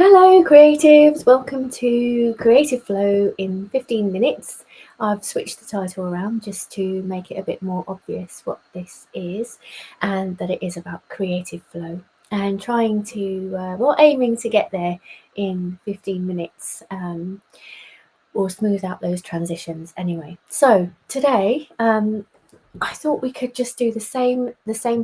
Hello creatives, welcome to Creative Flow in 15 minutes. I've switched the title around just to make it a bit more obvious what this is and that it is about creative flow and trying to, aiming to get there in 15 minutes or smooth out those transitions anyway. So today I thought we could just do the same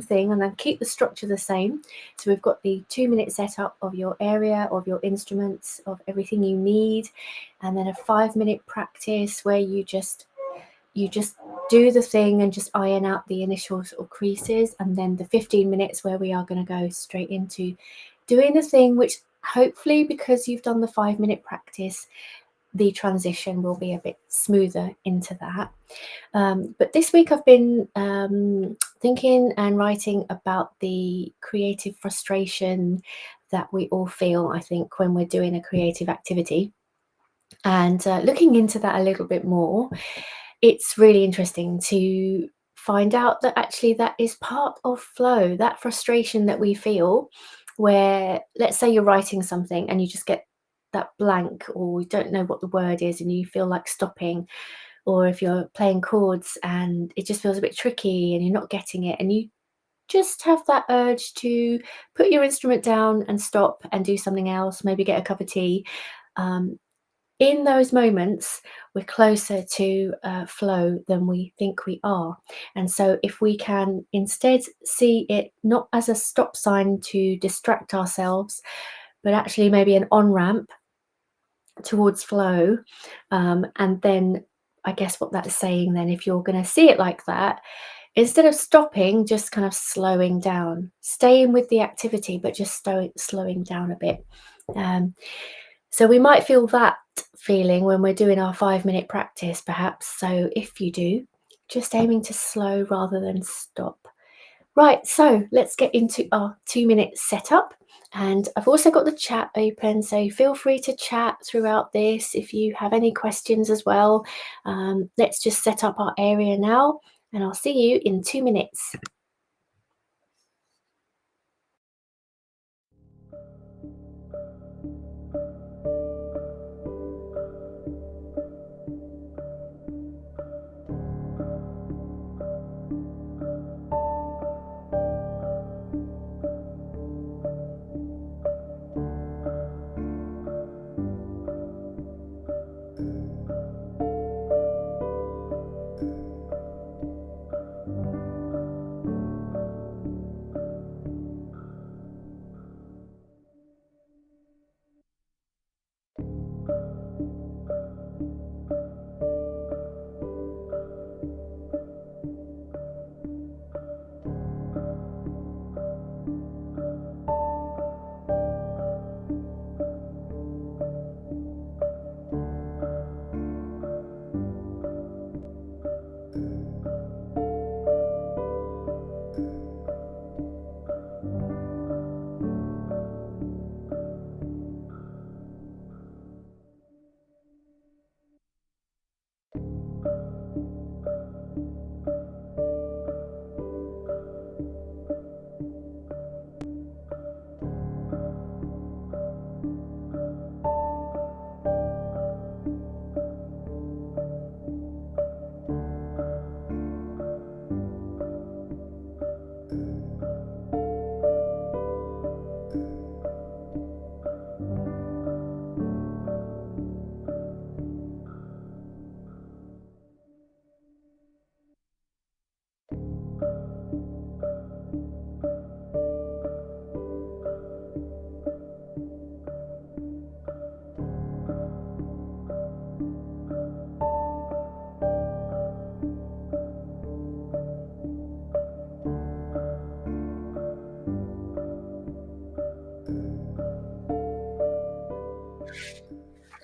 thing and then keep the structure the same. So we've got the 2-minute setup of your area, of your instruments, of everything you need, and then a 5-minute practice where you just do the thing and just iron out the initial sort of creases, and then the 15 minutes where we are going to go straight into doing the thing, which hopefully, because you've done the 5-minute practice, the transition will be a bit smoother into that. But this week I've been thinking and writing about the creative frustration that we all feel, I think, when we're doing a creative activity. And looking into that a little bit more, it's really interesting to find out that actually that is part of flow, that frustration that we feel where, let's say you're writing something and you just get that blank or you don't know what the word is and you feel like stopping, or if you're playing chords and it just feels a bit tricky and you're not getting it and you just have that urge to put your instrument down and stop and do something else, maybe get a cup of tea. In those moments, we're closer to flow than we think we are. And so if we can instead see it not as a stop sign to distract ourselves, but actually maybe an on-ramp towards flow, and then I guess what that's saying then, if you're going to see it like that, instead of stopping, just kind of slowing down, staying with the activity, but just slowing down a bit. So we might feel that feeling when we're doing our 5-minute practice, perhaps. So if you do, just aiming to slow rather than stop. Right, so let's get into our 2-minute setup. And I've also got the chat open, so feel free to chat throughout this if you have any questions as well. Let's just set up our area now, and I'll see you in 2 minutes.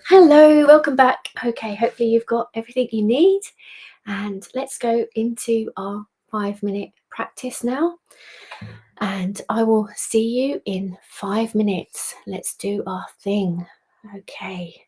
Hello, welcome back. Okay, hopefully you've got everything you need, and let's go into our 5-minute practice now, and I will see you in 5 minutes. Let's do our thing. Okay.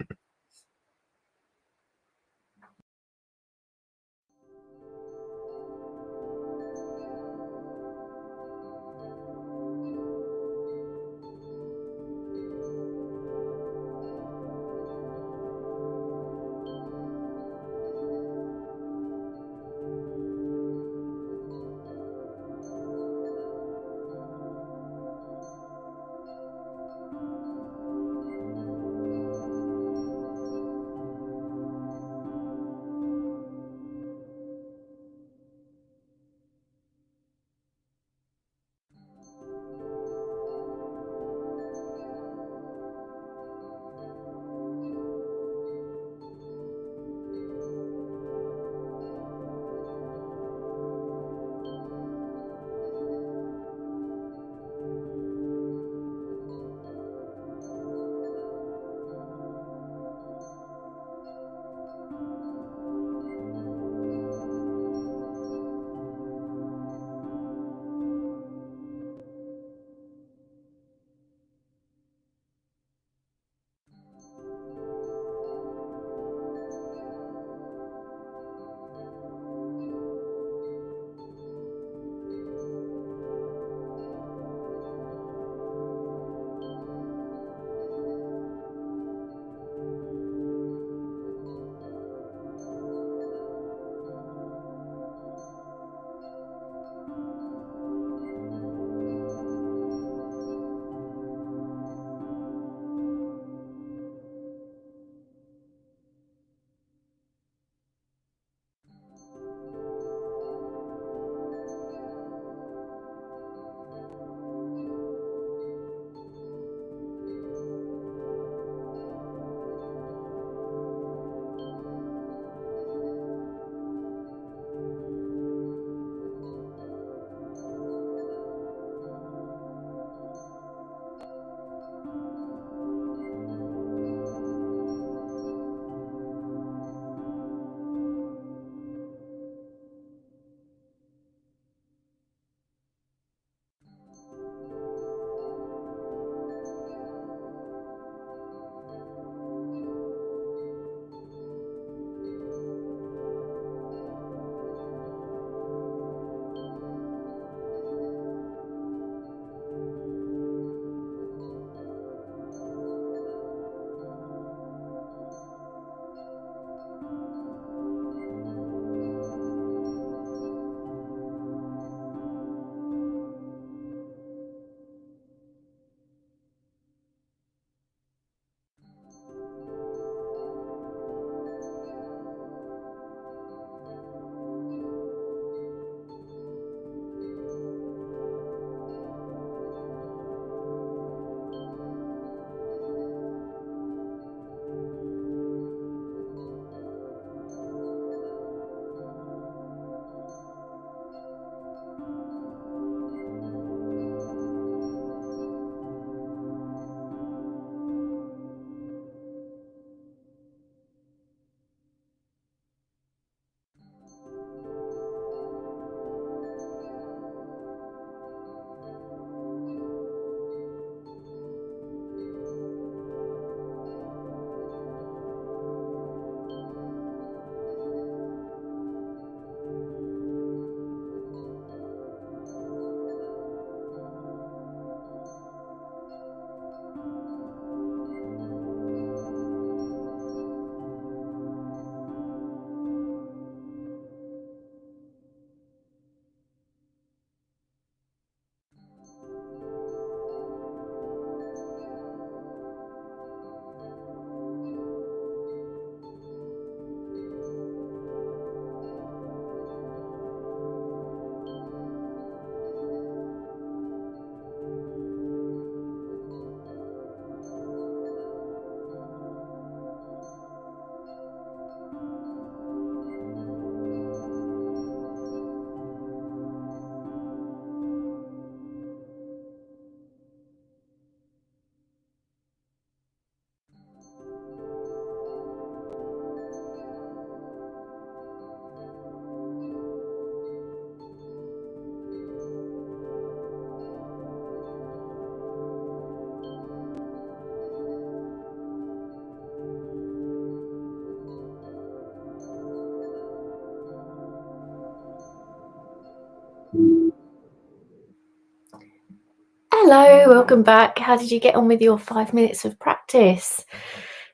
Hello, welcome back. How did you get on with your 5 minutes of practice?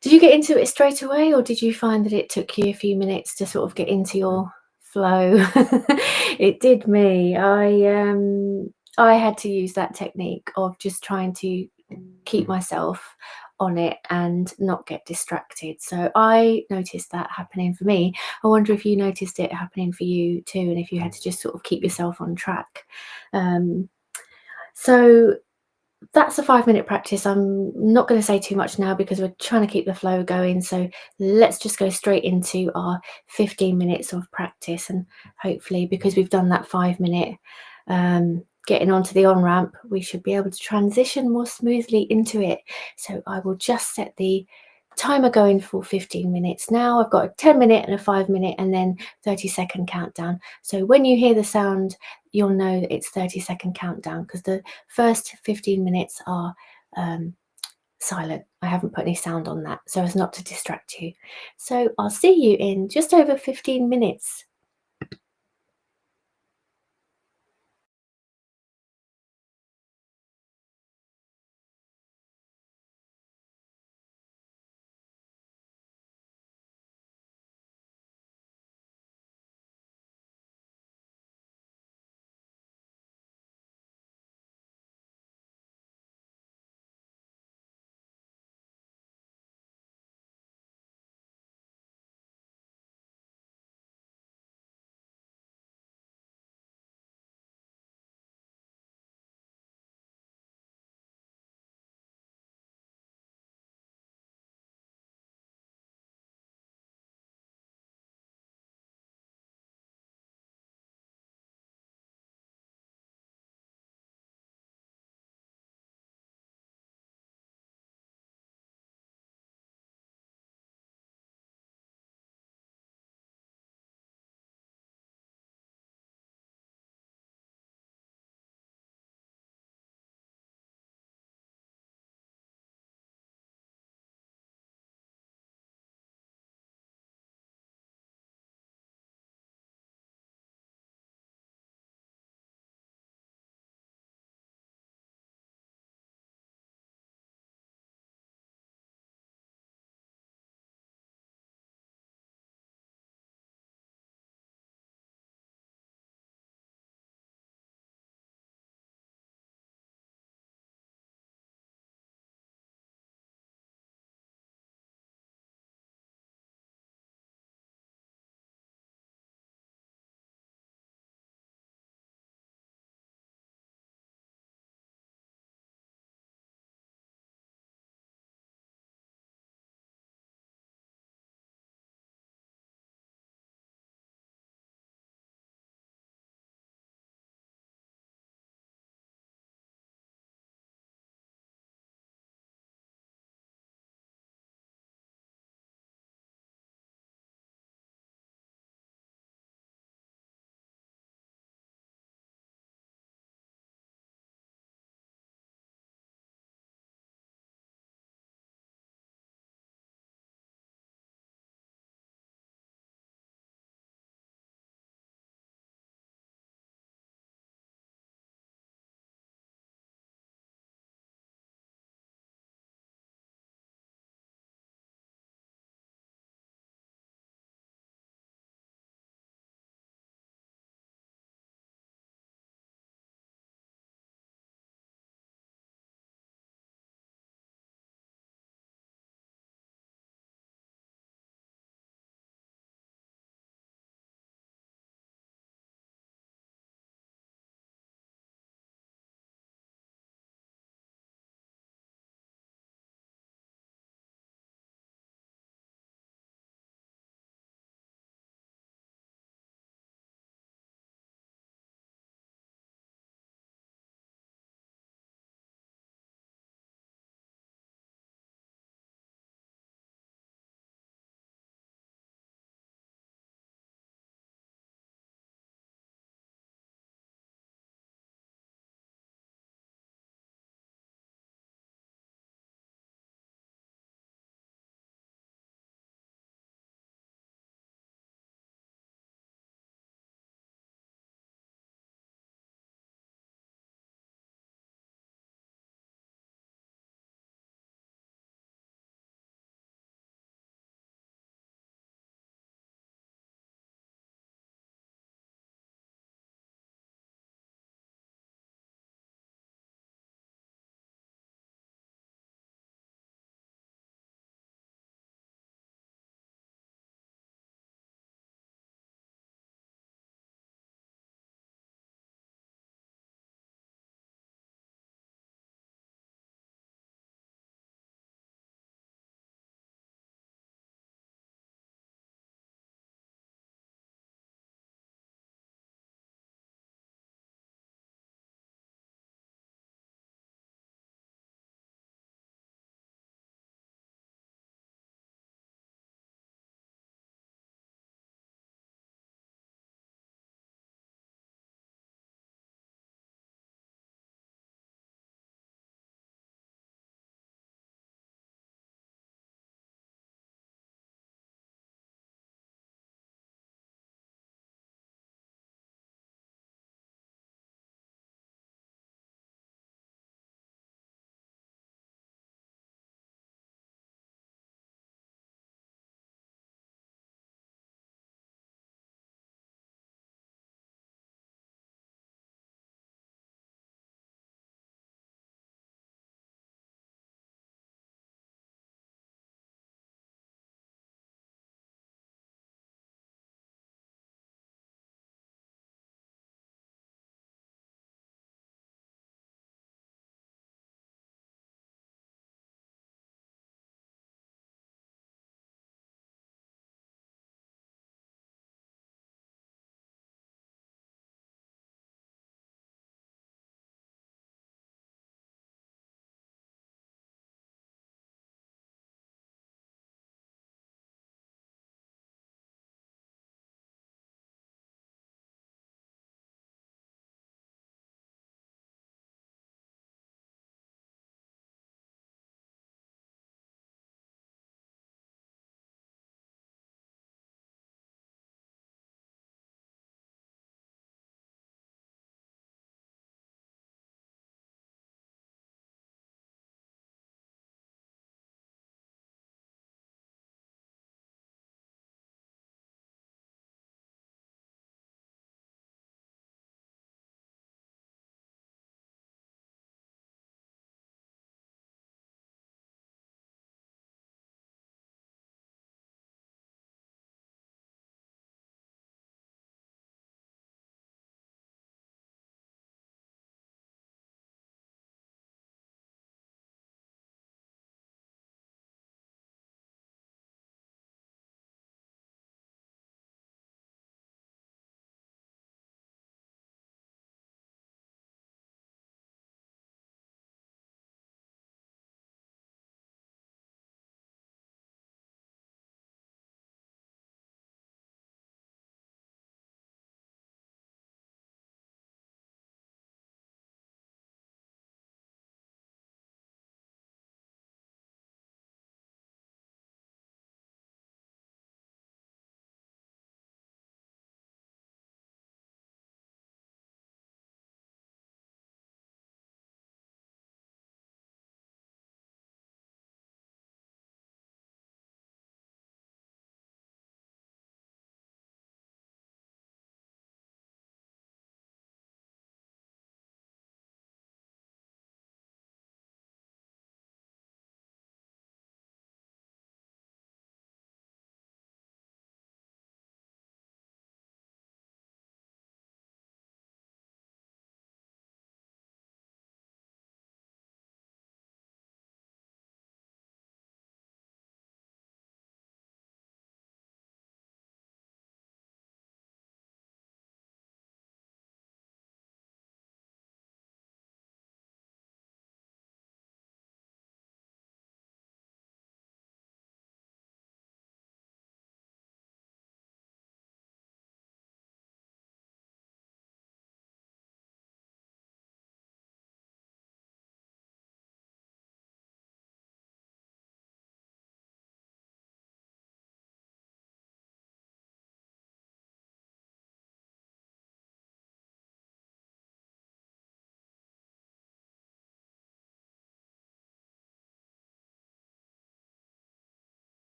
Did you get into it straight away, or did you find that it took you a few minutes to sort of get into your flow? It did me. I had to use that technique of just trying to keep myself on it and not get distracted. So I noticed that happening for me. I wonder if you noticed it happening for you too, and if you had to just sort of keep yourself on track. Um, so that's a 5 minute practice. I'm not going to say too much now because we're trying to keep the flow going. So let's just go straight into our 15 minutes of practice. And hopefully, because we've done that 5 minute getting onto the on ramp, we should be able to transition more smoothly into it. So I will just set the timer going for 15 minutes now. I've got a 10 minute and a 5 minute and then 30-second countdown. So when you hear the sound, you'll know that it's 30-second countdown because the first 15 minutes are silent. I haven't put any sound on that so as not to distract you. So I'll see you in just over 15 minutes.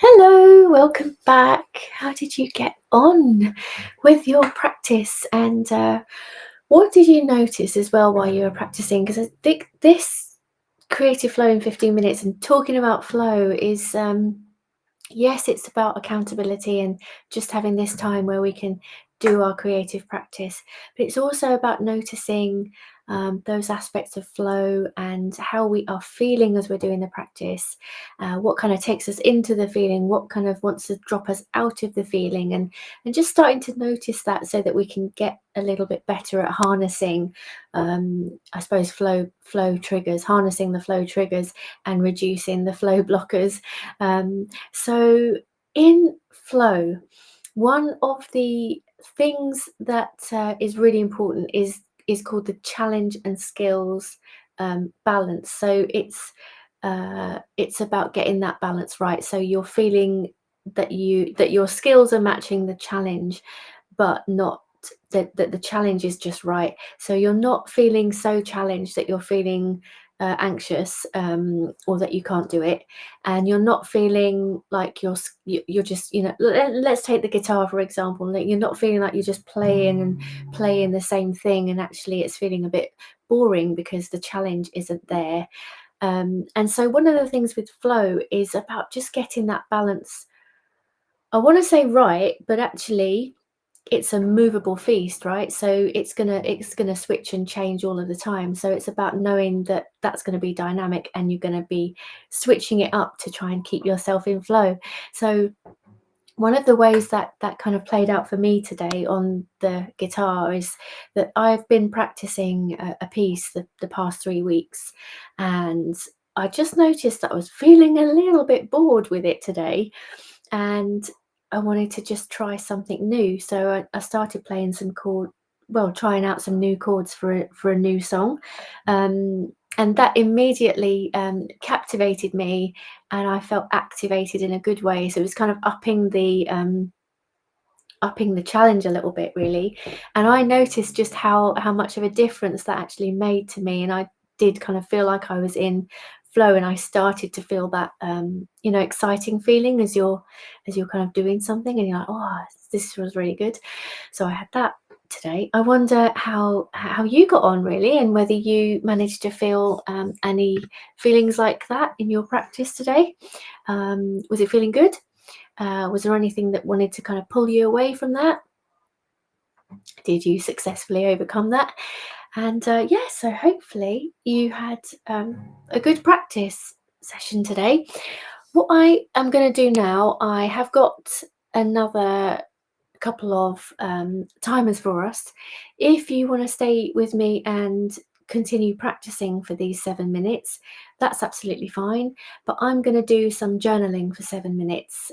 Hello, welcome back. How did you get on with your practice? And what did you notice as well while you were practicing? Because I think this creative flow in 15 minutes and talking about flow is, yes, it's about accountability and just having this time where we can do our creative practice, but it's also about noticing those aspects of flow and how we are feeling as we're doing the practice, what kind of takes us into the feeling, what kind of wants to drop us out of the feeling, and just starting to notice that so that we can get a little bit better at harnessing, I suppose, flow triggers, harnessing the flow triggers and reducing the flow blockers. So in flow, one of the things that is really important is called the challenge and skills balance. So it's about getting that balance right. So you're feeling that your skills are matching the challenge, but not that the challenge is just right. So you're not feeling so challenged that you're feeling anxious, or that you can't do it, and you're not feeling like you're just, let's take the guitar for example. Like, you're not feeling like you're just playing and playing the same thing, and actually it's feeling a bit boring because the challenge isn't there. And so one of the things with flow is about just getting that balance. I want to say right, but actually it's a movable feast, right? So it's gonna switch and change all of the time. So it's about knowing that that's going to be dynamic, and you're going to be switching it up to try and keep yourself in flow. So one of the ways that that kind of played out for me today on the guitar is that I've been practicing a piece the past 3 weeks, and I just noticed that I was feeling a little bit bored with it today, and I wanted to just try something new. So I started playing trying out some new chords for a new song, and that immediately captivated me, and I felt activated in a good way. So it was kind of upping the challenge a little bit, really. And I noticed just how much of a difference that actually made to me, and I did kind of feel like I was in flow, and I started to feel that exciting feeling as you're kind of doing something and you're like, oh, this was really good. So I had that today. I wonder how you got on, really, and whether you managed to feel any feelings like that in your practice today. Was it feeling good? Was there anything that wanted to kind of pull you away from that? Did you successfully overcome that? And yeah, so hopefully you had a good practice session today. What I am going to do now, I have got another couple of timers for us. If you want to stay with me and continue practicing for these 7 minutes, that's absolutely fine. But I'm going to do some journaling for 7 minutes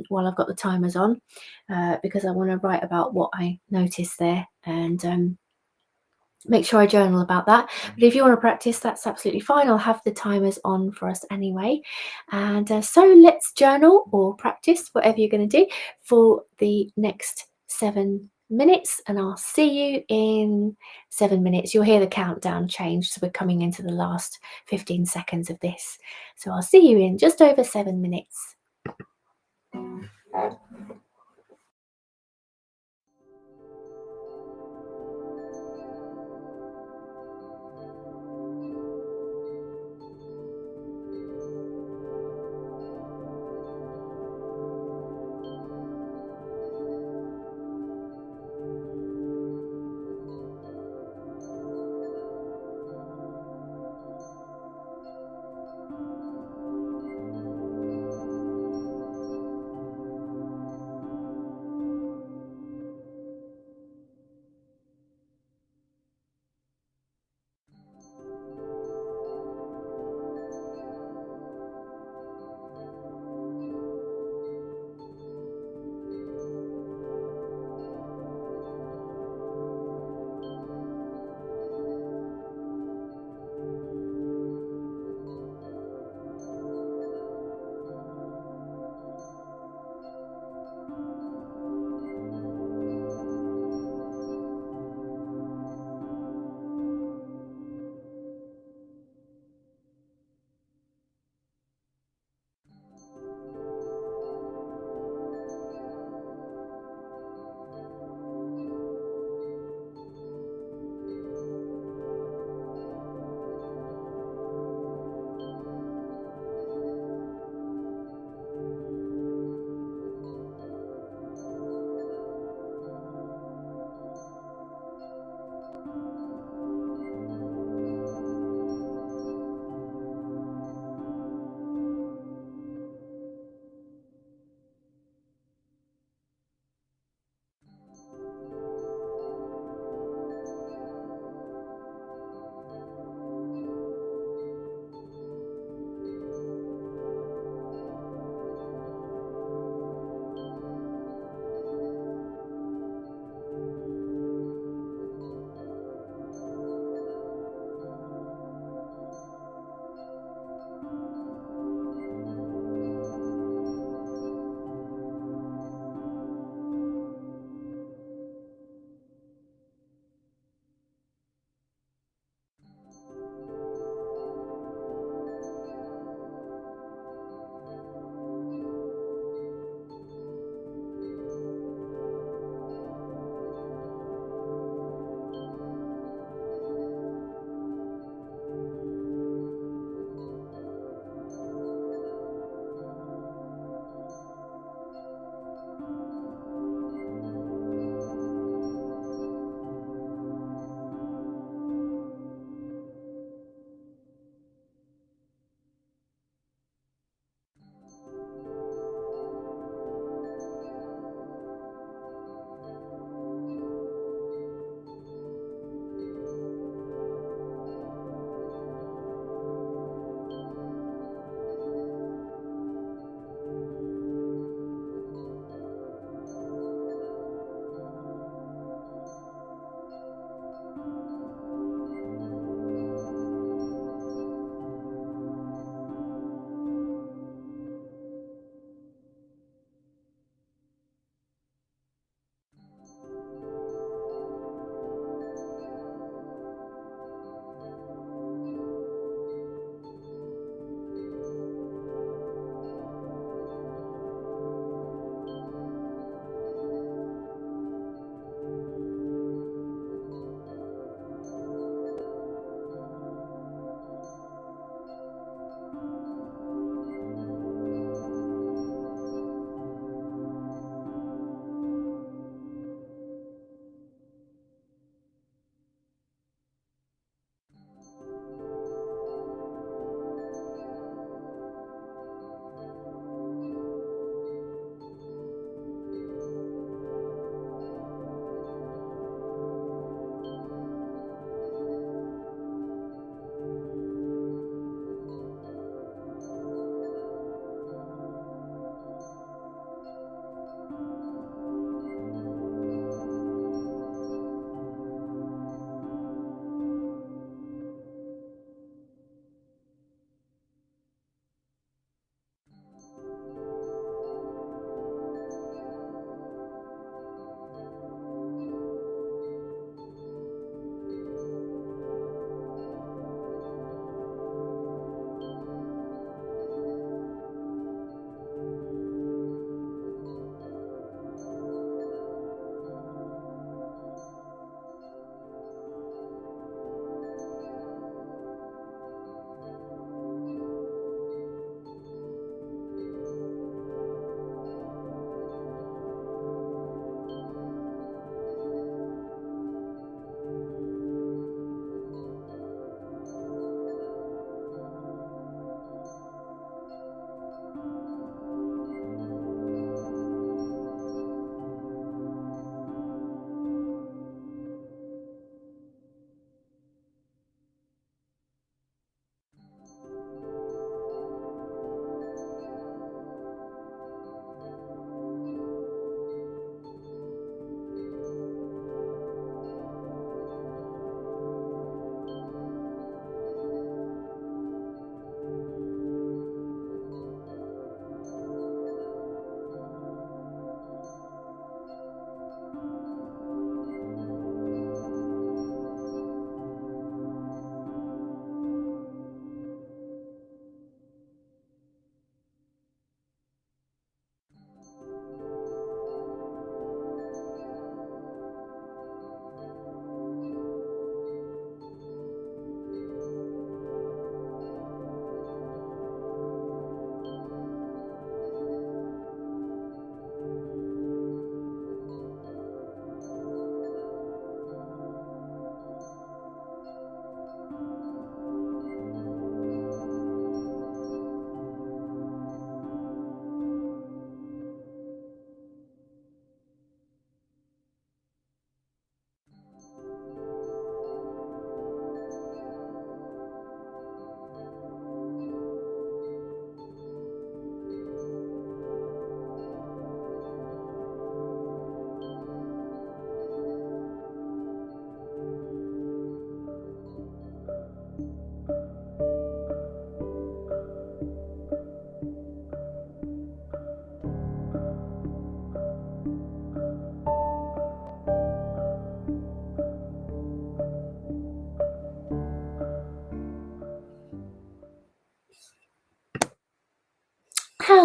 while I've got the timers on, because I want to write about what I noticed there, and make sure I journal about that. But if you want to practice, that's absolutely fine. I'll have the timers on for us anyway. And so let's journal or practice, whatever you're going to do, for the next 7 minutes. And I'll see you in 7 minutes. You'll hear the countdown change. So we're coming into the last 15 seconds of this. So I'll see you in just over 7 minutes.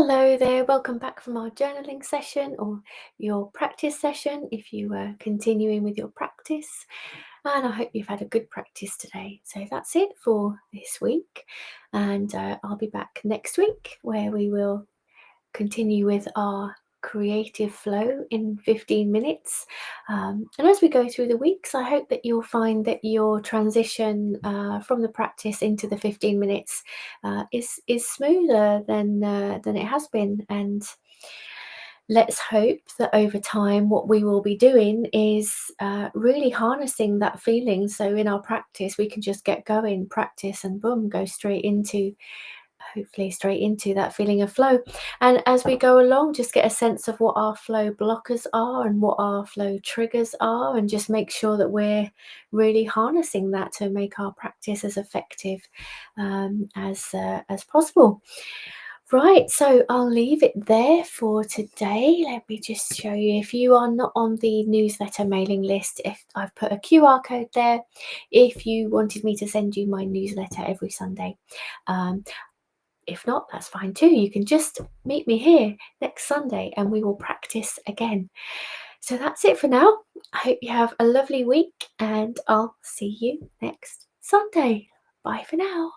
Hello there, welcome back from our journaling session or your practice session if you are continuing with your practice. And I hope you've had a good practice today. So that's it for this week. And I'll be back next week where we will continue with our creative flow in 15 minutes. And as we go through the weeks, I hope that you'll find that your transition from the practice into the 15 minutes is smoother than it has been. And let's hope that over time, what we will be doing is really harnessing that feeling. So in our practice, we can just get going, practice, and boom, go straight into hopefully straight into that feeling of flow. And as we go along, just get a sense of what our flow blockers are and what our flow triggers are, and just make sure that we're really harnessing that to make our practice as effective as possible. Right, so I'll leave it there for today. Let me just show you, if you are not on the newsletter mailing list, if I've put a QR code there, if you wanted me to send you my newsletter every Sunday. If not, that's fine too. You can just meet me here next Sunday and we will practice again. So that's it for now. I hope you have a lovely week and I'll see you next Sunday. Bye for now.